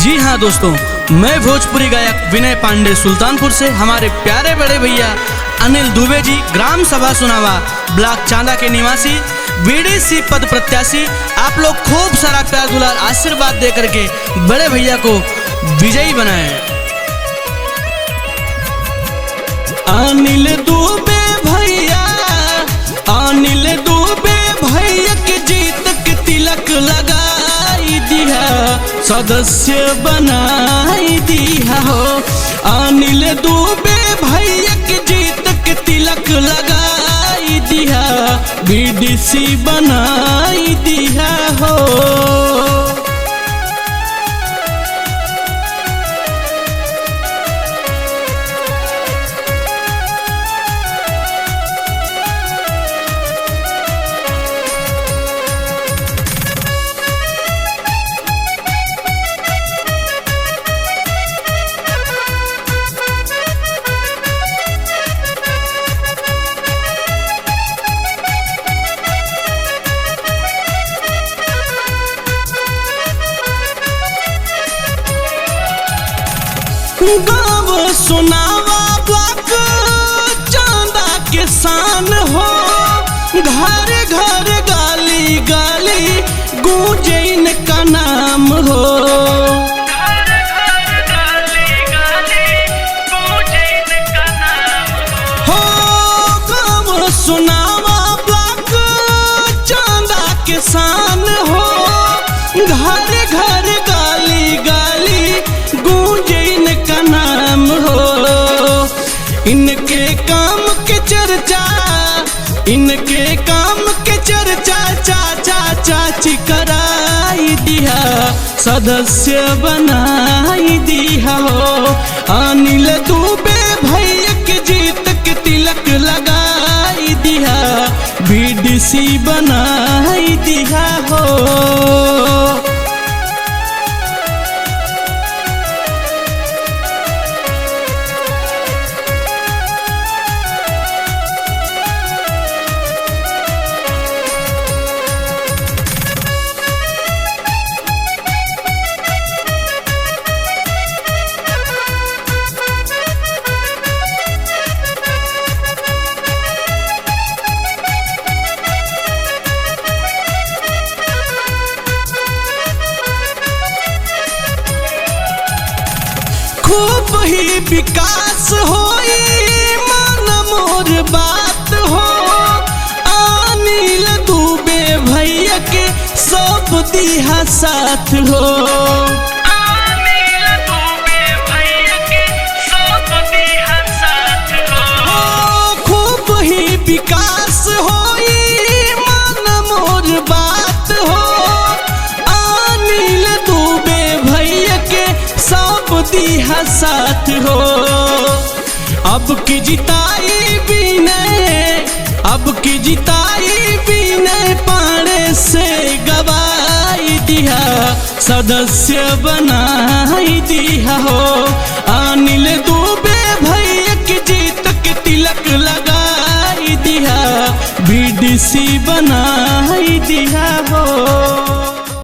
जी हाँ दोस्तों, मैं भोजपुरी गायक विनय पांडे सुल्तानपुर से हमारे प्यारे बड़े भैया अनिल दुबे जी ग्राम सभा सुनावा ब्लॉक चांदा के निवासी बीडीसी पद प्रत्याशी, आप लोग खूब सारा प्यार दुलार आशीर्वाद दे करके बड़े भैया को विजयी बनाए। अनिल दुबे भैया, अनिल दुबे भैया के जीत के तिलक लगाई दिया, सदस्य बनाई दिया हो। अनिल दुबे भैया के जीत के तिलक लगाई दिया, बीडीसी बनाई दिया हो। गाँव सुनावा ब्लॉक चांदा के शान हो, घर घर गाली गाली गूंजे इनका नाम हो। घर घर गाली गाली गूंजे इनका नाम हो। गाँव सुनावा ब्लॉक चांदा के शान हो, घर घर गाली गाली गूंजे इनका नाम हो। इनके काम के चर्चा, इनके काम के चर्चा चाचा चाची कराई दिया, सदस्य बनाई दिया हो। अनिल दुबे भैया के जीत के तिलक लगाई दिया, बीडीसी बनाई दिया हो। खूब ही विकास होई मन मोर बात हो। अनिल दुबे भैया के सब दिहा साथ हो। अनिल दुबे भैया के सब दिहा साथ हो। खूब ही विकास होई मन मोर बात हो। अनिल दुबे भैया के सब दिहा साथ हो। अब की जिताई विनय, अब की जिताई विनय पांडे से गवाई दिया, सदस्य बनाई दिया हो।